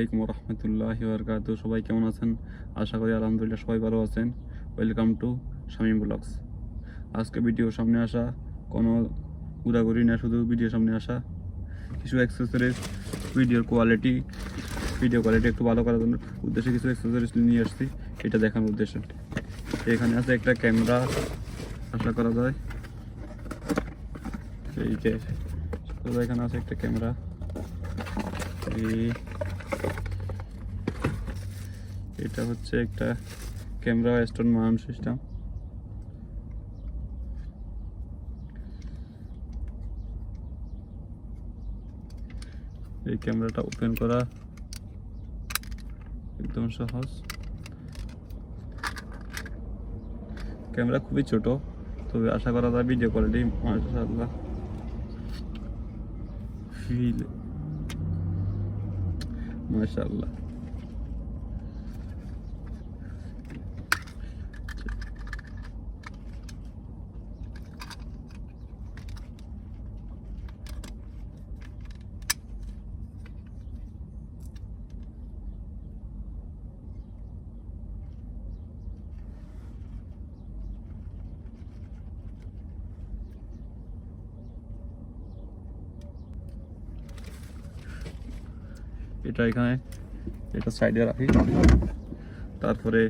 আলাইকুম রহমতুল্লাহি বারাকাতুহু। সবাই কেমন আছেন? আশা করি আলহামদুলিল্লাহ সবাই ভালো আছেন। Welcome to Shamim blogs. আজকে ভিডিও সামনে আসা কোনো ঘোরাঘুরি না, শুধু ভিডিও সামনে আসা কিছু অ্যাক্সেসরিজ, ভিডিও কোয়ালিটি একটু ভালো করার জন্য উদ্দেশ্যে কিছু অ্যাক্সেসরিজ নিয়ে আসছি, এটা দেখানোর উদ্দেশ্যে। এখানে আছে একটা ক্যামেরা, আশা করা যায় এই যে এখানে আছে একটা ক্যামেরা। এটা হচ্ছে একটা ক্যামেরা স্টোন মাউন্ট সিস্টেম। এই ক্যামেরাটা ওপেন করা একদম সহজ। ক্যামেরা খুবই ছোট, তবে আশা করা যায় ভিডিও কোয়ালিটি মাশাআল্লাহ মাশাআল্লাহ। এটা এখানে এটা সাইডে রাখি। তারপরে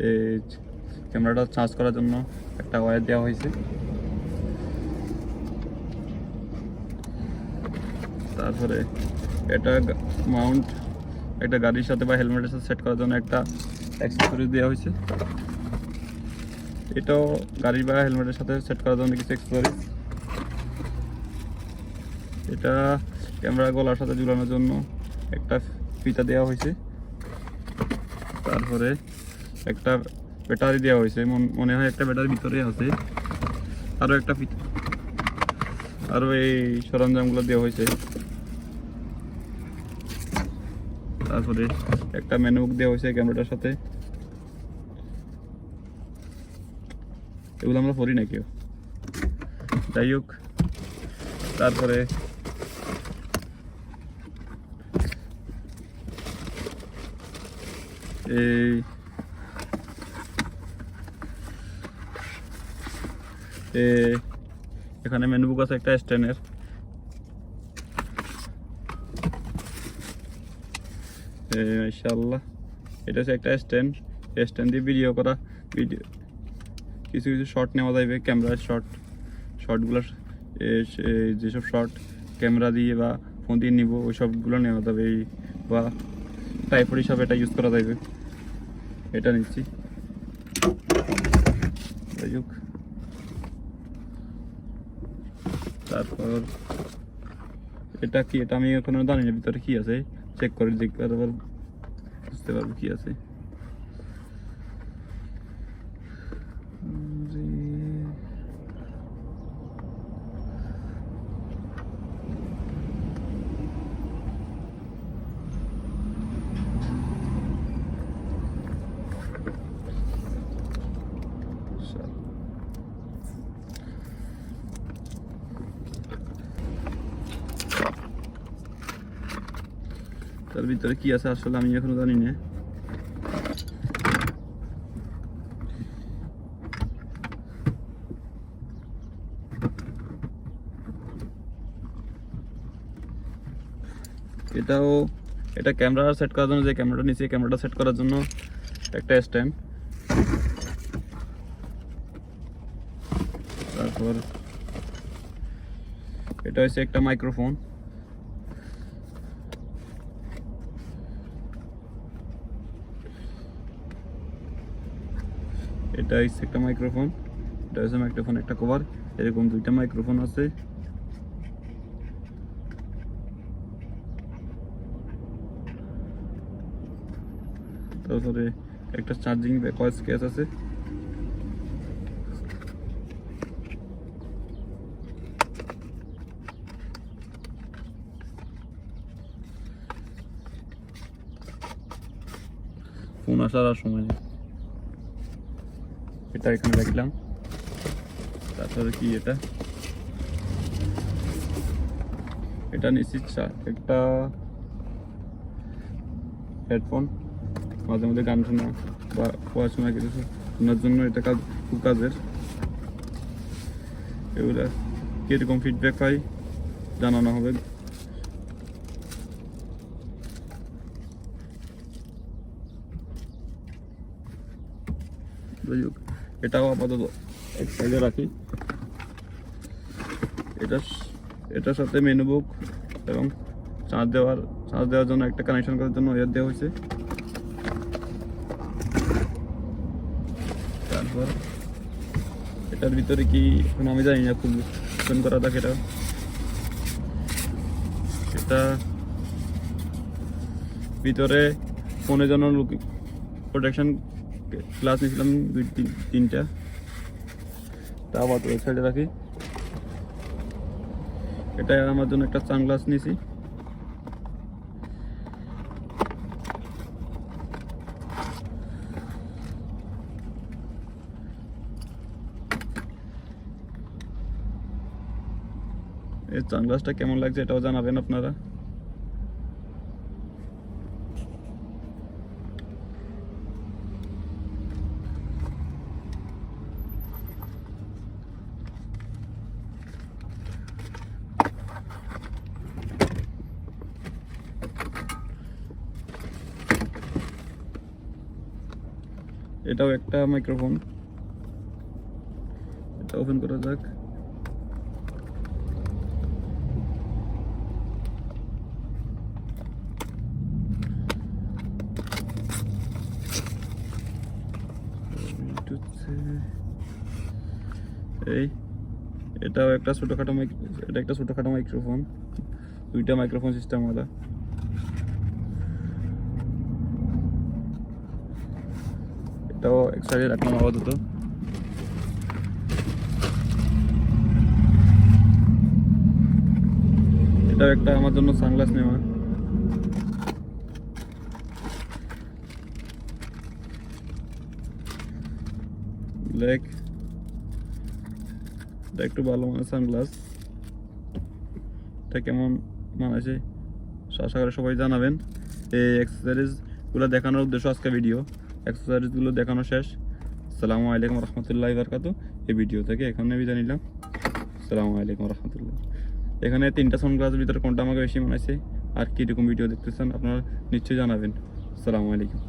এই ক্যামেরাটা চার্জ করার জন্য একটা ওয়্যার দেওয়া হয়েছে। তারপরে এটা মাউন্ট একটা গাড়ির সাথে বা হেলমেটের সাথে সেট করার জন্য একটা অ্যাক্সেসরিজ দেওয়া হয়েছে। এটাও গাড়ি বা হেলমেটের সাথে সেট করার জন্য কিছু অ্যাক্সেসরিজ। এটা ক্যামেরা গলার সাথে ঝুলানোর জন্য একটা ফিতা দেওয়া হয়েছে। তারপরে একটা ব্যাটারি দেওয়া হয়েছে, মনে হয় একটা ব্যাটারি ভিতরে আছে। আরও একটা ফিতা, আরও এই সরঞ্জামগুলো দেওয়া হয়েছে। তারপরে একটা মেনু বুক দেওয়া হয়েছে ক্যামেরাটার সাথে। এগুলো আমরা পড়ি না কেউ, যাই হোক। তারপরে এই এখানে মেনু বুক আছে একটা স্ট্যান্ডের। মাশাআল্লাহ, এটা হচ্ছে একটা স্ট্যান্ড দিয়ে ভিডিও কিছু শর্ট নেওয়া যাবে। ক্যামেরার শর্টগুলো যেসব শর্ট ক্যামেরা দিয়ে বা ফোন দিয়ে নিব ওই সবগুলো নেওয়া যাবে, বা ট্রাইপড হিসাবে এটা ইউজ করা যাবে। এটা নিচ্ছি, যাই হোক। তারপর এটা কি, এটা আমি এখনো জানি না ভিতরে কি আছে, চেক করে দেখতে পারবো, বুঝতে পারবো কি আছে। তার ভিতরে কি আছে আসলে আমি এখনো জানি না। এটা ক্যামেরা সেট করার জন্য যে ক্যামেরাটা নিচে, ক্যামেরাটা সেট করার জন্য একটা স্ট্যান্ড। তারপর এটা হচ্ছে একটা মাইক্রোফোন। এটা হচ্ছে একটা মাইক্রোফোন, এটা হচ্ছে মাইক্রোফোন একটা কভার। এরকম দুইটা মাইক্রোফোন আছে। তারপরে একটা চার্জিং কয়েস কেস আছে। ফোন আসার আর সময় নেই, এটা এখানে রাখলাম। তারপরে কি এটা নিশ্চিত একটা হেডফোন, মাঝে মধ্যে গান শোনা বা পড়াশোনা কিছু শোনার জন্য এটা খুব কাজের। এগুলা কীরকম ফিডব্যাক পাই জানানো হবে। যাই হোক, এটাও আপাতত এক সাইডে রাখি। এটার সাথে মেনু বুক এবং চার্জ দেওয়ার জন্য একটা কানেকশন করার জন্য ওয়্যার দেওয়া হয়েছে। তারপর এটার ভিতরে কি এখন আমি জানি না, খুব ওপেন করা থাকে এটা ভিতরে ফোনের জন্য প্রোটেকশন গ্লাস নিয়েছিলাম 2-3টা, তা আবার ওই সাইডে রাখি। এটা আমার জন্য একটা সানগ্লাস নিয়েছি। এই সানগ্লাসটা কেমন লাগছে এটাও জানাবেন আপনারা। এটাও একটা মাইক্রোফোন, এটা ওপেন করা যাক। এটাও একটা ছোটখাটো মাইক্রোফোন, 2টা মাইক্রোফোন সিস্টেম ওলা। এটাও এক সাইডে রাখলাম আপাতত। এটাও একটা আমার জন্য সানগ্লাস নেওয়া। ব্ল্যাক, এটা একটু ভালো মানের সানগ্লাস। এটা কেমন মানাছে আশা করে সবাই জানাবেন। এই অ্যাক্সেসরিজগুলো দেখানোর উদ্দেশ্য আজকে ভিডিও। অ্যাক্সেসরিজগুলো দেখানো শেষ। আসসালামু আলাইকুম রহমতুল্লাহি বারাকাতুহু। এই ভিডিও থেকে এখানে বিদায় নিলাম। আসসালামু আলাইকুম রহমতুল্লাহ। এখানে 3টা সানগ্লাসের ভিতরে কোনটা আমাকে বেশি মানাইছে আর কীরকম ভিডিও দেখতে চান আপনারা নিশ্চয়ই জানাবেন। আসসালামু আলাইকুম।